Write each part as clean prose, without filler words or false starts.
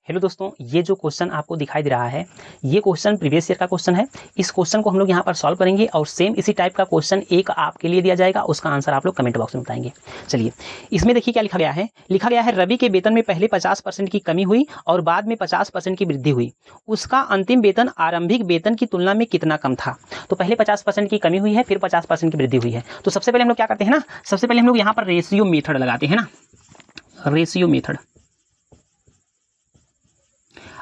Hello दोस्तों, ये जो क्वेश्चन आपको दिखाई दे रहा है ये क्वेश्चन प्रीवियस ईयर का क्वेश्चन है। इस क्वेश्चन को हम लोग यहाँ पर सॉल्व करेंगे और सेम इसी टाइप का क्वेश्चन एक आपके लिए दिया जाएगा, उसका आंसर आप लोग कमेंट बॉक्स में बताएंगे। चलिए, इसमें देखिए क्या लिखा गया है। लिखा गया है रवि के वेतन में पहले 50% की कमी हुई और बाद में 50% की वृद्धि हुई। उसका अंतिम वेतन आरंभिक वेतन की तुलना में कितना कम था। तो पहले 50% की कमी हुई है, फिर 50% की वृद्धि हुई है। तो सबसे पहले हम लोग क्या करते हैं ना, सबसे पहले हम लोग यहाँ पर रेशियो मेथड लगाते हैं ना, रेशियो मेथड।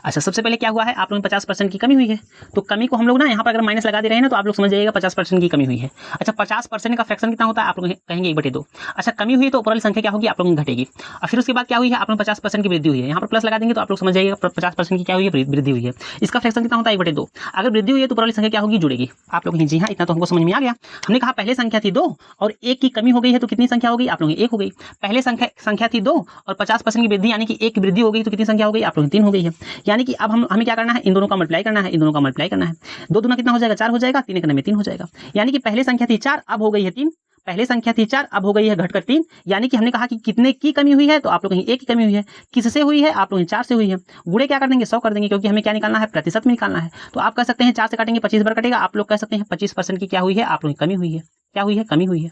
अच्छा, सबसे पहले क्या हुआ है, आप लोगों में 50% की कमी हुई है, तो कमी को हम लोग ना यहाँ पर अगर माइनस लगा दे रहे हैं ना, तो आप लोग समझ जाइएगा 50% की कमी हुई है। अच्छा, 50% का फ्रैक्शन कितना होता है, आप लोग कहेंगे 1/2। अच्छा, कमी हुई है तो ऊपर वाली संख्या क्या होगी, आप लोगों की घटेगी। और फिर उसके बाद क्या हुई है, आप लोग 50% की वृद्धि हुई है, यहाँ पर प्लस लगा देंगे तो आप लोग समझ जाइएगा 50% की क्या हुई है, वृद्धि हुई है। इसका फ्रैक्शन कितना होता है, 1/2। अगर वृद्धि हुई है तो ऊपर वाली संख्या क्या होगी, जुड़ेगी। आप लोग जी हाँ, इतना तो हमको समझ में आ गया। हमने कहा पहले संख्या थी 2 और 1 की कमी हो गई है, तो कितनी संख्या हो गई, आप लोग 1 हो गई। पहले संख्या थी 2 और 50% की वृद्धि यानी कि 1 की वृद्धि हो गई, तो कितनी संख्या हो गई, आप लोग 3 हो गई है। यानी कि अब हमें क्या करना है, इन दोनों का मल्टीप्लाई करना है, इन दोनों का मल्टीप्लाई करना है। 2 दूना कितना हो जाएगा, 4 हो जाएगा, 3 एकम में 3 हो जाएगा। यानी कि पहले संख्या थी 4, अब हो गई है 3। पहले संख्या थी 4, अब हो गई है घटकर 3। यानी कि हमने कहा कि कितने की कमी हुई है, तो आप लोग कहीं 1 की कमी हुई है। किससे हुई है, आप लोग 4 से हुई है। गुणे क्या कर देंगे, 100 कर देंगे, क्योंकि हमें क्या निकालना है, प्रतिशत में निकालना है। तो आप कह सकते हैं 4 से काटेंगे 25 बार कटेगा। आप लोग कह सकते हैं 25% की क्या हुई है, आप लोग की कमी हुई है। क्या हुई है, कमी हुई है।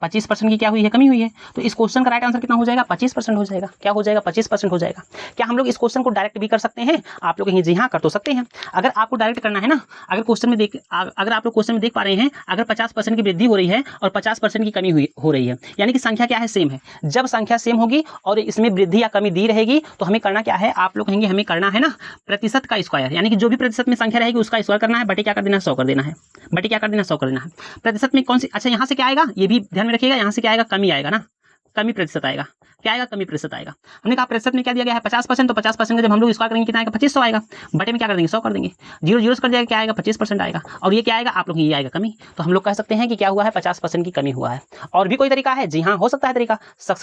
25% की क्या हुई है, कमी हुई है। तो इस क्वेश्चन का राइट आंसर कितना हो जाएगा, 25% हो जाएगा। क्या हो जाएगा, 25% हो जाएगा। क्या हम लोग इस क्वेश्चन को डायरेक्ट भी कर सकते हैं, आप लोग कहेंगे जी हाँ कर तो सकते हैं। अगर आपको डायरेक्ट करना है ना, अगर आप लोग क्वेश्चन में देख पा रहे हैं, अगर 50% की वृद्धि हो रही है और 50% की कमी हो रही है, यानी कि संख्या क्या है, सेम है। जब संख्या सेम होगी और इसमें वृद्धि या कमी दी रहेगी, तो हमें करना क्या है, आप लोग कहेंगे हमें करना है ना प्रतिशत का स्क्वायर, यानी कि जो भी प्रतिशत में संख्या रहेगी उसका स्क्वायर करना है, बटे क्या कर देना है, 100 कर देना है। बटे क्या कर देना, 100 कर देना है। प्रतिशत में कौन सी, अच्छा यहाँ से क्या आएगा, ये भी ध्यान में रखिएगा, यहाँ से क्या आएगा, कमी आएगा ना, कमी प्रतिशत आएगा। क्या आएगा, कमी प्रतिशत आएगा। हमने कहा प्रतिशत में क्या दिया गया है, 50%, तो 50% का जब हम लोग स्क्वायर करेंगे कितना आएगा, 2500 आएगा। बटे में क्या कर देंगे, 100 कर देंगे। 0 0 कर जाएगा, क्या आएगा, 25% आएगा। और ये क्या आएगा, आप लोग ये आएगा कमी। तो हम लोग कह सकते हैं कि क्या हुआ है, 50% की कमी हुआ है। और भी कोई तरीका है, जी हाँ हो सकता है तरीका।